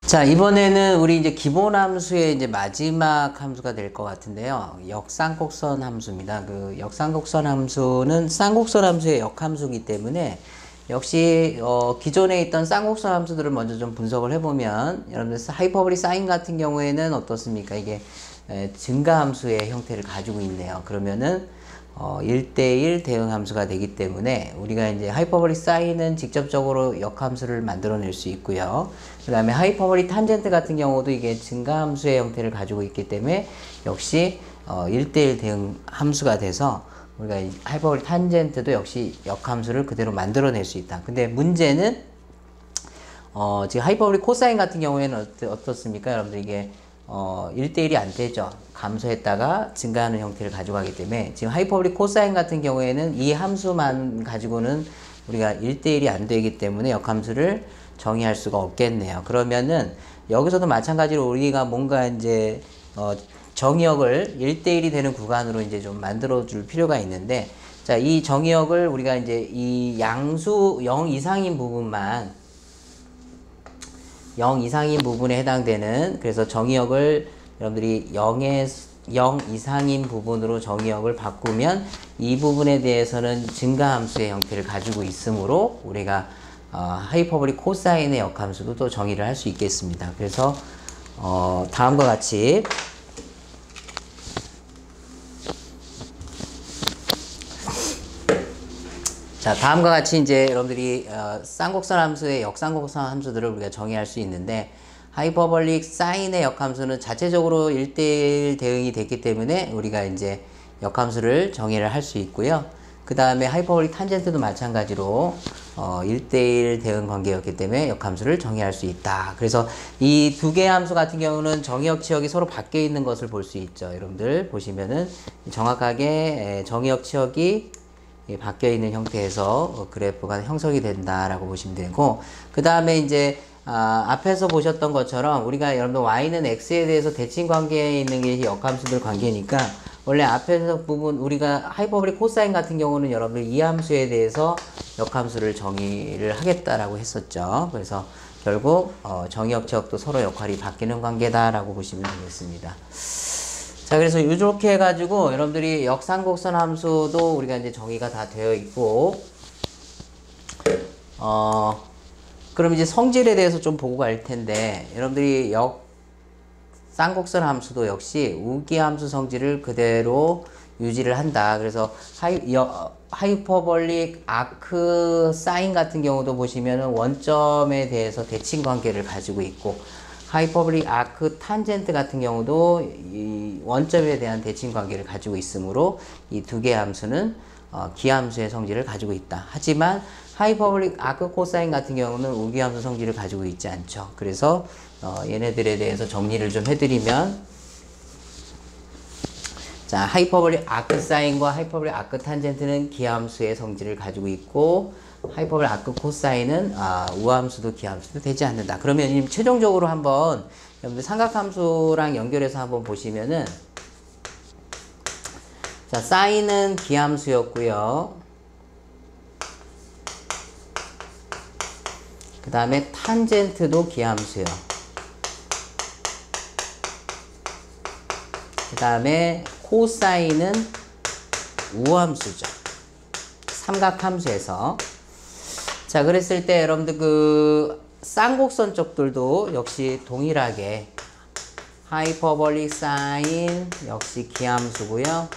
자, 이번에는 우리 이제 기본 함수의 이제 마지막 함수가 될 것 같은데요. 역쌍곡선 함수입니다. 그 역쌍곡선 함수는 쌍곡선 함수의 역함수이기 때문에 역시 기존에 있던 쌍곡선 함수들을 먼저 좀 분석을 해보면 여러분들 하이퍼보리 사인 같은 경우에는 어떻습니까? 이게 증가함수의 형태를 가지고 있네요. 그러면은 1대1 대응 함수가 되기 때문에 우리가 이제 하이퍼보릭 사인은 직접적으로 역함수를 만들어낼 수 있고요. 그 다음에 하이퍼보릭 탄젠트 같은 경우도 이게 증가함수의 형태를 가지고 있기 때문에 역시 1대1 대응 함수가 돼서 우리가 하이퍼보릭 탄젠트도 역시 역함수를 그대로 만들어낼 수 있다. 근데 문제는 지금 하이퍼보릭 코사인 같은 경우에는 어떻습니까? 여러분들 이게 1대1이 안 되죠. 감소했다가 증가하는 형태를 가져가기 때문에 지금 하이퍼보릭 코사인 같은 경우에는 이 함수만 가지고는 우리가 1대1이 안 되기 때문에 역함수를 정의할 수가 없겠네요. 그러면은 여기서도 마찬가지로 우리가 뭔가 이제 정의역을 1대1이 되는 구간으로 이제 좀 만들어 줄 필요가 있는데, 자, 이 정의역을 우리가 이제 이 양수 0 이상인 부분만 0 이상인 부분에 해당되는, 그래서 정의역을 여러분들이 0 이상인 부분으로 정의역을 바꾸면 이 부분에 대해서는 증가함수의 형태를 가지고 있으므로 우리가 하이퍼보릭 코사인의 역함수도 또 정의를 할 수 있겠습니다. 그래서 다음과 같이 자, 다음과 같이 이제 여러분들이 쌍곡선 함수의 역쌍곡선 함수들을 우리가 정의할 수 있는데, 하이퍼볼릭 사인의 역함수는 자체적으로 1대1 대응이 됐기 때문에 우리가 이제 역함수를 정의를 할 수 있고요. 그 다음에 하이퍼볼릭 탄젠트도 마찬가지로 1대1 대응 관계였기 때문에 역함수를 정의할 수 있다. 그래서 이 두 개의 함수 같은 경우는 정의역 치역이 서로 바뀌어 있는 것을 볼 수 있죠. 여러분들 보시면은 정확하게 정의역 치역이 바뀌어 있는 형태에서 그래프가 형성이 된다라고 보시면 되고, 그 다음에 이제 앞에서 보셨던 것처럼 우리가 여러분들 y는 x에 대해서 대칭 관계에 있는 게 역함수들 관계니까, 원래 앞에서 부분 우리가 하이퍼보릭 코사인 같은 경우는 여러분들 이 함수에 대해서 역함수를 정의를 하겠다라고 했었죠. 그래서 결국 정의역 치역도 서로 역할이 바뀌는 관계다라고 보시면 되겠습니다. 자, 그래서 이렇게 해가지고 여러분들이 역쌍곡선 함수도 우리가 이제 정의가 다 되어 있고, 그럼 이제 성질에 대해서 좀 보고 갈 텐데, 여러분들이 쌍곡선 함수도 역시 우기함수 성질을 그대로 유지를 한다. 그래서 하이퍼볼릭 아크 사인 같은 경우도 보시면은 원점에 대해서 대칭 관계를 가지고 있고, 하이퍼볼릭 아크 탄젠트 같은 경우도 이 원점에 대한 대칭 관계를 가지고 있으므로 이 두 개의 함수는 기함수의 성질을 가지고 있다. 하지만 하이퍼볼릭 아크 코사인 같은 경우는 우기함수 성질을 가지고 있지 않죠. 그래서 얘네들에 대해서 정리를 좀 해드리면, 자, 하이퍼볼릭 아크 사인과 하이퍼볼릭 아크 탄젠트는 기함수의 성질을 가지고 있고, 하이퍼볼릭 아크 코사인은 우함수도 기함수도 되지 않는다. 그러면 최종적으로 한번 여러분들 삼각함수랑 연결해서 한번 보시면은, 자, 사인은 기함수였고요. 그 다음에 탄젠트도 기함수요. 그 다음에 코사인은 우함수죠. 삼각함수에서. 자, 그랬을 때 여러분들 그 쌍곡선 쪽들도 역시 동일하게 하이퍼볼릭 사인 역시 기함수고요.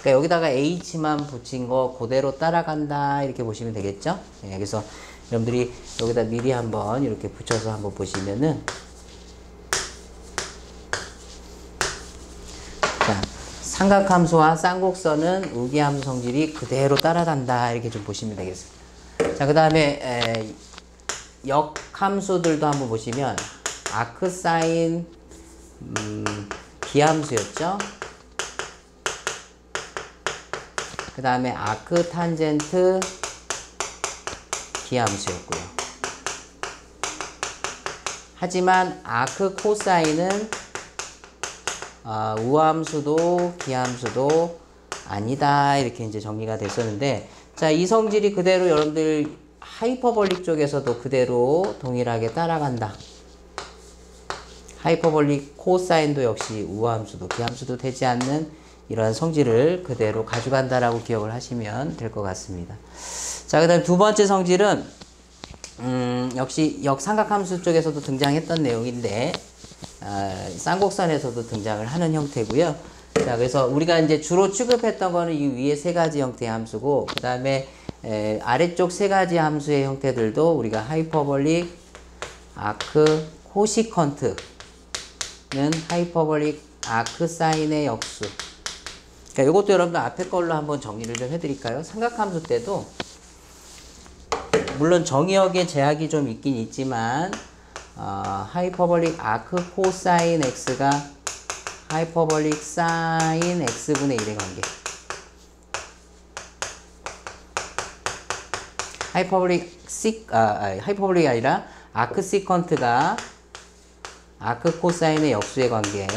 그러니까 여기다가 h만 붙인 거 그대로 따라간다 이렇게 보시면 되겠죠. 네, 그래서 여러분들이 여기다 미리 한번 이렇게 붙여서 한번 보시면은, 자, 삼각함수와 쌍곡선은 우기함수 성질이 그대로 따라간다 이렇게 좀 보시면 되겠습니다. 자, 그 다음에 역함수들도 한번 보시면 아크사인 기함수였죠. 그 다음에 아크 탄젠트 기함수였고요. 하지만 아크 코사인은 우함수도 기함수도 아니다 이렇게 이제 정리가 됐었는데, 자, 이 성질이 그대로 여러분들 하이퍼볼릭 쪽에서도 그대로 동일하게 따라간다. 하이퍼볼릭 코사인도 역시 우함수도 기함수도 되지 않는 이러한 성질을 그대로 가져간다라고 기억을 하시면 될 것 같습니다. 자, 그 다음 두 번째 성질은 역시 역삼각함수 쪽에서도 등장했던 내용인데 쌍곡선에서도 등장을 하는 형태고요. 자, 그래서 우리가 이제 주로 취급했던 거는 이 위에 세 가지 형태의 함수고, 그 다음에 아래쪽 세 가지 함수의 형태들도 우리가 하이퍼볼릭 아크 코시컨트는 하이퍼볼릭 아크 사인의 역수. 그러니까 이것도 여러분들 앞에 걸로 한번 정리를 좀 해드릴까요? 삼각함수 때도 물론 정의역에 제약이 좀 있긴 있지만 하이퍼볼릭 아크 코사인 x가 하이퍼볼릭 사인 x분의 1의 관계. 하이퍼볼릭이 아니라 아크 시컨트가 아크 코사인의 역수의 관계.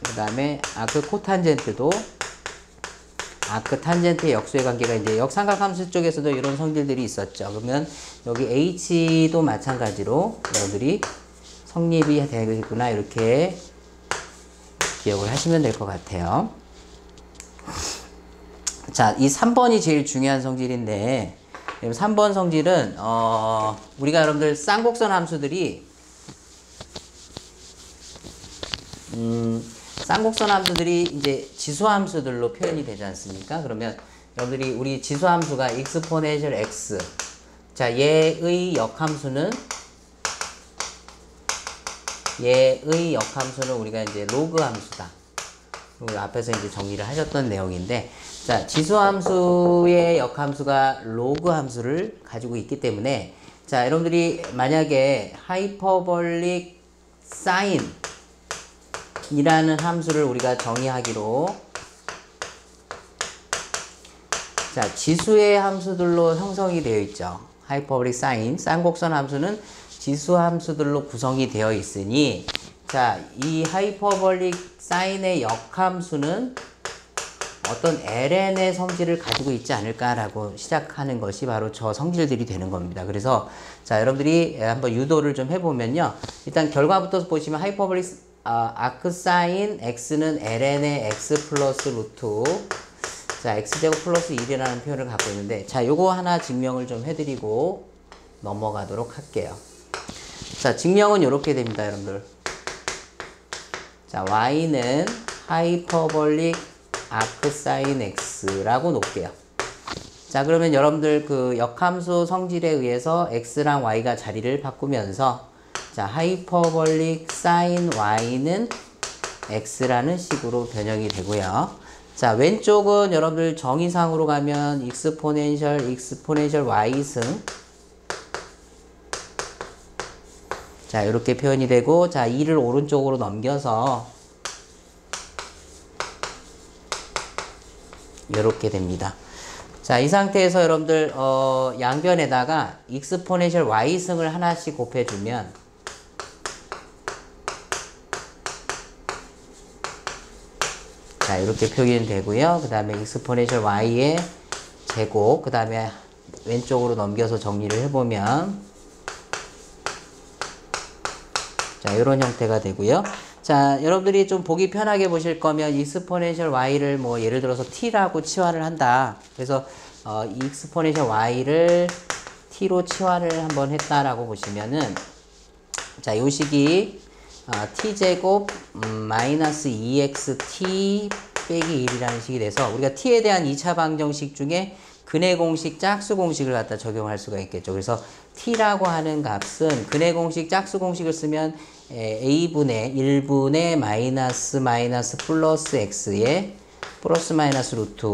그 다음에 아크 코탄젠트도 아크 탄젠트의 역수의 관계가 이제 역삼각함수 쪽에서도 이런 성질들이 있었죠. 그러면 여기 h도 마찬가지로 여러분들이 성립이 되겠구나 이렇게 기억을 하시면 될 것 같아요. 자, 이 3번이 제일 중요한 성질인데 3번 성질은 우리가 여러분들 쌍곡선 함수들이 쌍곡선 함수들이 이제 지수함수들로 표현이 되지 않습니까? 그러면 여러분들이 우리 지수함수가 익스포넨셜 x. 자, 얘의 역함수는 우리가 이제 로그 함수다. 우리 앞에서 이제 정리를 하셨던 내용인데, 자, 지수함수의 역함수가 로그 함수를 가지고 있기 때문에, 자, 여러분들이 만약에 하이퍼볼릭 사인 이라는 함수를 우리가 정의하기로, 자, 지수의 함수들로 형성이 되어 있죠. 하이퍼볼릭 사인, 쌍곡선 함수는 지수 함수들로 구성이 되어 있으니, 자, 이 하이퍼볼릭 사인의 역함수는 어떤 ln의 성질을 가지고 있지 않을까라고 시작하는 것이 바로 저 성질들이 되는 겁니다. 그래서 자, 여러분들이 한번 유도를 좀 해보면요. 일단 결과부터 보시면 하이퍼볼릭 아크 사인 x는 ln의 x 플러스 루트, 자, x제곱 플러스 1이라는 표현을 갖고 있는데, 자, 요거 하나 증명을 좀 해드리고 넘어가도록 할게요. 자, 증명은 이렇게 됩니다, 여러분들. 자, y는 하이퍼볼릭 아크 사인 x라고 놓을게요. 자, 그러면 여러분들 그 역함수 성질에 의해서 x랑 y가 자리를 바꾸면서, 자, 하이퍼볼릭 사인 y는 x라는 식으로 변형이 되고요. 자, 왼쪽은 여러분들 정의상으로 가면 익스포넨셜 y승. 자, 이렇게 표현이 되고, 자, 2를 오른쪽으로 넘겨서 이렇게 됩니다. 자, 이 상태에서 여러분들 양변에다가 익스포넨셜 y승을 하나씩 곱해주면, 자, 이렇게 표현이 되고요. 그 다음에 익스포넨셜 y의 제곱, 그 다음에 왼쪽으로 넘겨서 정리를 해보면, 자, 이런 형태가 되고요. 자, 여러분들이 좀 보기 편하게 보실 거면 익스포넨셜 y를 뭐 예를 들어서 t라고 치환을 한다. 그래서 이 익스포넨셜 y를 t로 치환을 한번 했다라고 보시면은, 자, 요 식이 t제곱 마이너스 2xt 빼기 1이라는 식이 돼서 우리가 t에 대한 2차 방정식 중에 근의 공식, 짝수 공식을 갖다 적용할 수가 있겠죠. 그래서 t라고 하는 값은 근의 공식, 짝수 공식을 쓰면 a분의 1분의 마이너스 플러스 x에 플러스 마이너스 루트,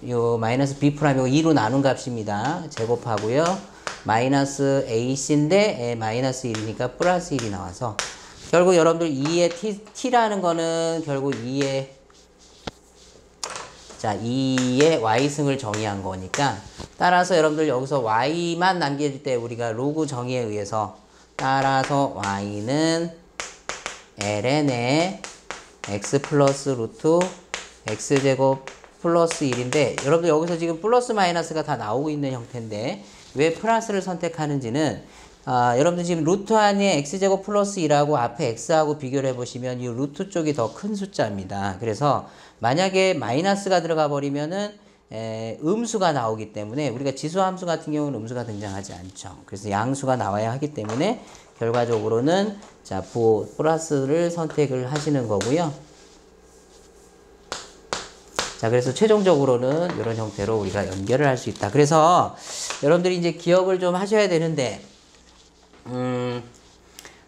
요 마이너스 b 프라임이고 2로 나눈 값입니다. 제곱하고요. 마이너스 ac인데 마이너스 1이니까 플러스 1이 나와서 결국 여러분들 2의 t라는 거는 결국 2의 자, 2의 y승을 정의한 거니까, 따라서 여러분들 여기서 y만 남길 때 우리가 로그 정의에 의해서 따라서 y는 ln의 x 플러스 루트 x제곱 플러스 1인데 여러분들 여기서 지금 플러스 마이너스가 다 나오고 있는 형태인데 왜 플러스를 선택하는지는 여러분들 지금 루트 안에 x제곱 플러스 2라고 앞에 x하고 비교를 해보시면 이 루트 쪽이 더 큰 숫자입니다. 그래서 만약에 마이너스가 들어가 버리면은 음수가 나오기 때문에 우리가 지수함수 같은 경우는 음수가 등장하지 않죠. 그래서 양수가 나와야 하기 때문에 결과적으로는 자, 플러스를 선택을 하시는 거고요. 자, 그래서 최종적으로는 이런 형태로 우리가 연결을 할 수 있다. 그래서 여러분들이 이제 기억을 좀 하셔야 되는데,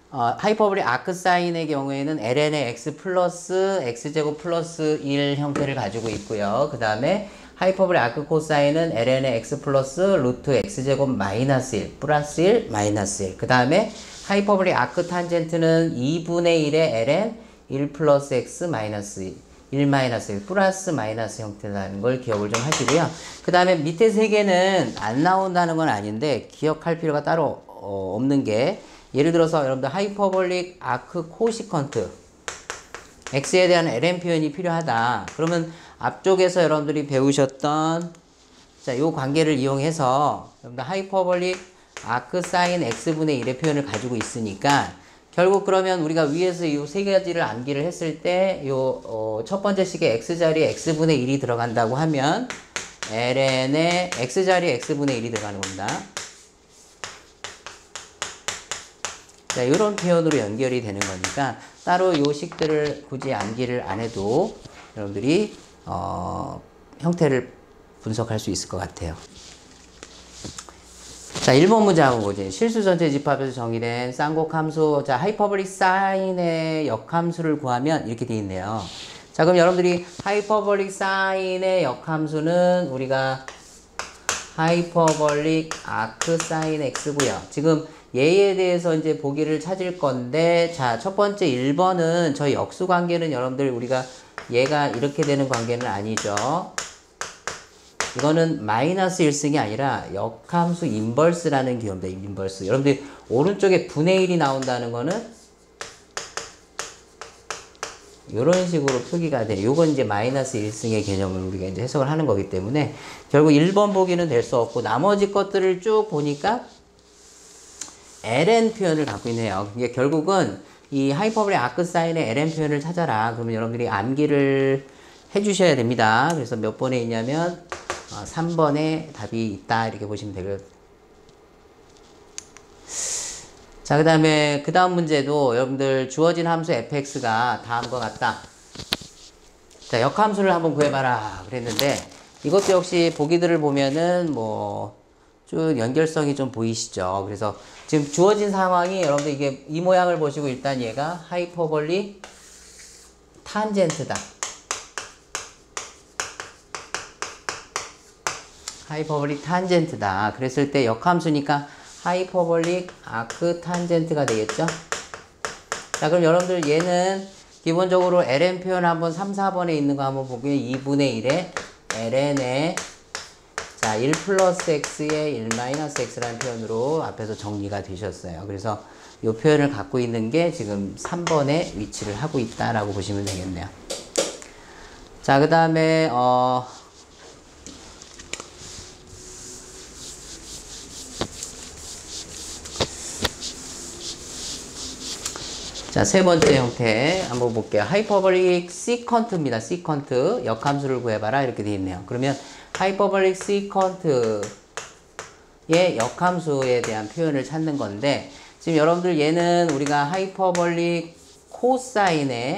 하이퍼볼릭 아크 사인의 경우에는 ln의 x 플러스 x제곱 플러스 1 형태를 가지고 있고요. 그 다음에 하이퍼볼릭 아크 코사인은 ln의 x 플러스 루트 x제곱 마이너스 1 플러스 1 마이너스 1. 그 다음에 하이퍼볼릭 아크 탄젠트는 2분의 1의 ln 1 플러스 x 마이너스 1 마이너스 1 플러스 마이너스 형태라는 걸 기억을 좀 하시고요. 그 다음에 밑에 세 개는 안 나온다는 건 아닌데 기억할 필요가 따로 없는 게 예를 들어서 여러분들 하이퍼볼릭 아크 코시컨트 x에 대한 ln 표현이 필요하다. 그러면 앞쪽에서 여러분들이 배우셨던 자, 요 관계를 이용해서 여러분들 하이퍼볼릭 아크 사인 x분의 1의 표현을 가지고 있으니까 결국 그러면 우리가 위에서 이 세 가지를 암기를 했을 때 요 첫 번째 식에 x자리에 x분의 1이 들어간다고 하면 ln의 x자리에 x분의 1이 들어가는 겁니다. 자, 이런 표현으로 연결이 되는 거니까 따로 요 식들을 굳이 암기를 안 해도 여러분들이 형태를 분석할 수 있을 것 같아요. 자, 1번 문제 한번 보죠. 실수 전체 집합에서 정의된 쌍곡 함수, 자, 하이퍼볼릭 사인의 역함수를 구하면 이렇게 되어 있네요. 자, 그럼 여러분들이 하이퍼볼릭 사인의 역함수는 우리가 하이퍼볼릭 아크 사인 x고요. 지금 얘에 대해서 이제 보기를 찾을 건데, 자, 첫 번째 1번은 저 역수 관계는 여러분들 우리가 얘가 이렇게 되는 관계는 아니죠. 이거는 마이너스 1승이 아니라 역함수 인버스라는 기호입니다. 인버스. 여러분들 오른쪽에 분의 1이 나온다는 거는 이런 식으로 표기가 돼요. 요건 이제 마이너스 1승의 개념을 우리가 이제 해석을 하는 거기 때문에 결국 1번 보기는 될 수 없고 나머지 것들을 쭉 보니까 ln 표현을 갖고 있네요. 이게 결국은 이 하이퍼볼릭 아크 사인의 ln 표현을 찾아라. 그러면 여러분들이 암기를 해주셔야 됩니다. 그래서 몇 번에 있냐면 3번에 답이 있다 이렇게 보시면 되겠습니다. 자, 그 다음에 그 다음 문제도 여러분들 주어진 함수 fx가 다음과 같다. 자, 역함수를 한번 구해봐라 그랬는데 이것도 역시 보기들을 보면은 뭐 쭉 연결성이 좀 보이시죠. 그래서 지금 주어진 상황이 여러분들 이게 이 모양을 보시고 일단 얘가 하이퍼볼릭 탄젠트다. 하이퍼볼릭 탄젠트다. 그랬을 때 역함수니까 하이퍼볼릭 아크 탄젠트가 되겠죠. 자, 그럼 여러분들 얘는 기본적으로 ln 표현 한번 3, 4번에 있는 거 한번 보고요. 2분의 1에 ln에 자, 1 플러스 x에 1 마이너스 x라는 표현으로 앞에서 정리가 되셨어요. 그래서 이 표현을 갖고 있는 게 지금 3번에 위치를 하고 있다라고 보시면 되겠네요. 자, 그 다음에 자, 세 번째 형태 한번 볼게요. 하이퍼볼릭 시컨트입니다. 시컨트 역함수를 구해봐라 이렇게 되어 있네요. 그러면 하이퍼볼릭 시컨트의 역함수에 대한 표현을 찾는 건데 지금 여러분들 얘는 우리가 하이퍼볼릭 코사인의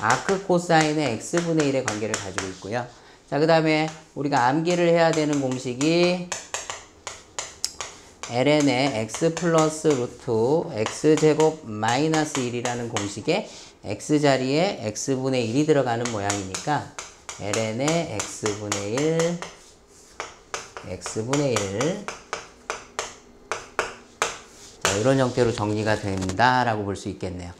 아크 코사인의 x분의 1의 관계를 가지고 있고요. 자, 그 다음에 우리가 암기를 해야 되는 공식이 ln의 x 플러스 루트 x제곱 마이너스 1이라는 공식에 x자리에 x분의 1이 들어가는 모양이니까 ln의 x분의 1 x분의 1 자, 이런 형태로 정리가 된다라고 볼 수 있겠네요.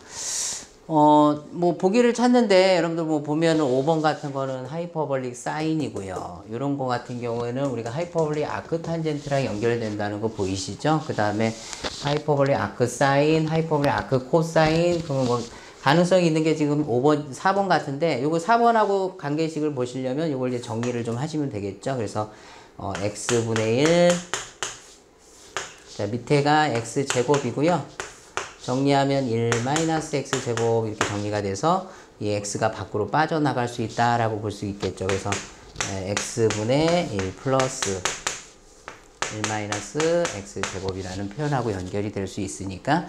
뭐 보기를 찾는데 여러분들 뭐 보면은 5번 같은 거는 하이퍼볼릭 사인이고요. 이런 거 같은 경우에는 우리가 하이퍼볼릭 아크 탄젠트랑 연결된다는 거 보이시죠? 그 다음에 하이퍼볼릭 아크 사인, 하이퍼볼릭 아크 코사인, 그러면 뭐 가능성이 있는 게 지금 5번, 4번 같은데, 요거 4번하고 관계식을 보시려면 요걸 이제 정리를 좀 하시면 되겠죠. 그래서, x분의 1. 자, 밑에가 x제곱이고요. 정리하면 1 마이너스 x제곱 이렇게 정리가 돼서 이 x가 밖으로 빠져나갈 수 있다라고 볼 수 있겠죠. 그래서, x분의 1 플러스 1 마이너스 x제곱이라는 표현하고 연결이 될 수 있으니까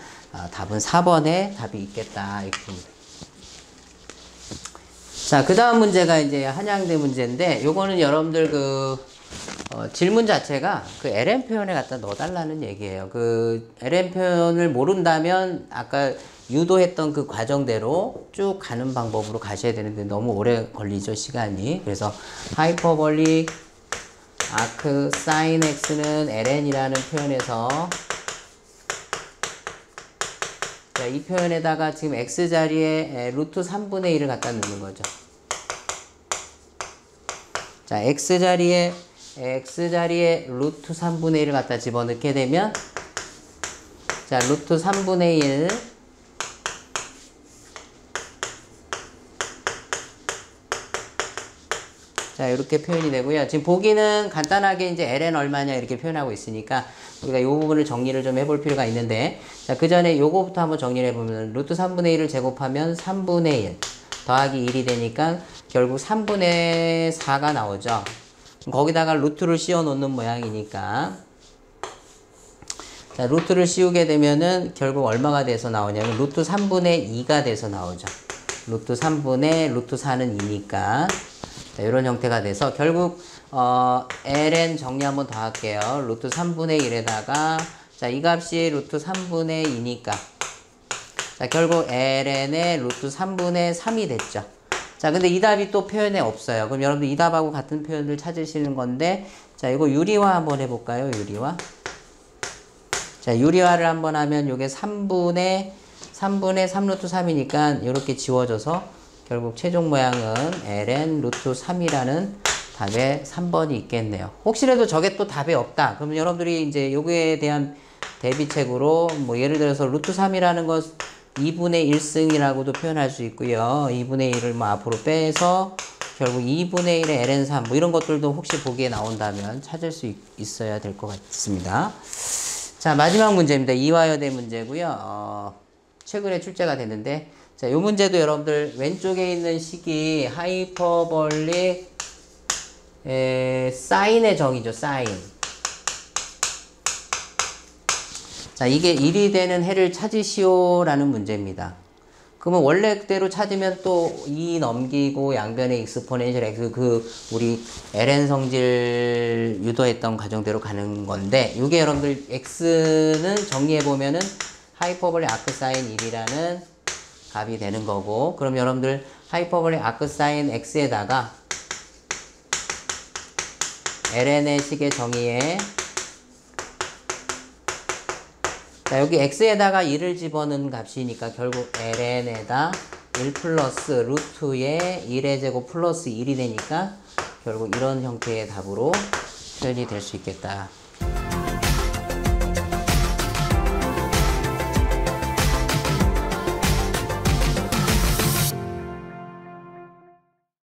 답은 4번에 답이 있겠다 이렇게 봅니다. 자, 그 다음 문제가 이제 한양대 문제인데 요거는 여러분들 질문 자체가 그 ln 표현에 갖다 넣어달라는 얘기예요. 그 ln 표현을 모른다면 아까 유도했던 그 과정대로 쭉 가는 방법으로 가셔야 되는데 너무 오래 걸리죠, 시간이. 그래서 하이퍼볼릭 아크 사인 x는 ln이라는 표현에서 자, 이 표현에다가 지금 x 자리에 루트 3분의 1을 갖다 넣는 거죠. 자, x 자리에 루트 3분의 1을 갖다 집어넣게 되면 자, 루트 3분의 1 자, 이렇게 표현이 되고요. 지금 보기는 간단하게 이제 ln 얼마냐 이렇게 표현하고 있으니까 우리가 이 부분을 정리를 좀 해볼 필요가 있는데, 자, 그 전에 요거부터 한번 정리를 해보면 루트 3분의 1을 제곱하면 3분의 1 더하기 1이 되니까 결국 3분의 4가 나오죠. 거기다가 루트를 씌워 놓는 모양이니까 자, 루트를 씌우게 되면은 결국 얼마가 돼서 나오냐면 루트 3분의 2가 돼서 나오죠. 루트 3분의 루트 4는 2니까 자, 이런 형태가 돼서 결국 ln 정리 한번 더 할게요. 루트 3분의 1에다가 자, 이 값이 루트 3분의 2니까 자, 결국 ln의 루트 3분의 3이 됐죠. 자, 근데 이 답이 또 표현에 없어요. 그럼 여러분들 이 답하고 같은 표현을 찾으시는 건데, 자, 이거 유리화 한번 해볼까요? 유리화. 자, 유리화를 한번 하면 요게 3분의 3 루트 3이니까 이렇게 지워져서 결국 최종 모양은 ln 루트 3이라는 답에 3번이 있겠네요. 혹시라도 저게 또 답이 없다. 그러면 여러분들이 이제 요거에 대한 대비책으로 뭐 예를 들어서 루트 3이라는 것 2분의 1승이라고도 표현할 수 있고요. 2분의 1을 뭐 앞으로 빼서 결국 2분의 1의 ln3 뭐 이런 것들도 혹시 보기에 나온다면 찾을 수 있어야 될 것 같습니다. 자, 마지막 문제입니다. 이화여대 문제고요. 최근에 출제가 됐는데 자, 이 문제도 여러분들 왼쪽에 있는 식이 하이퍼볼릭 사인의 정의죠. 사인. 자, 이게 1이 되는 해를 찾으시오 라는 문제입니다. 그러면 원래 그대로 찾으면 또 2 넘기고 양변의 익스포넨셜 x 우리 ln 성질 유도했던 과정대로 가는 건데 이게 여러분들 x는 정리해보면은 하이퍼볼릭 아크 사인 1이라는 값이 되는 거고, 그럼 여러분들 하이퍼볼릭 아크 사인 x에다가 ln의 식의 정의에 자, 여기 x에다가 1을 집어넣은 값이니까 결국 ln에다 1 플러스 루트에 1의 제곱 플러스 1이 되니까 결국 이런 형태의 답으로 표현이 될 수 있겠다.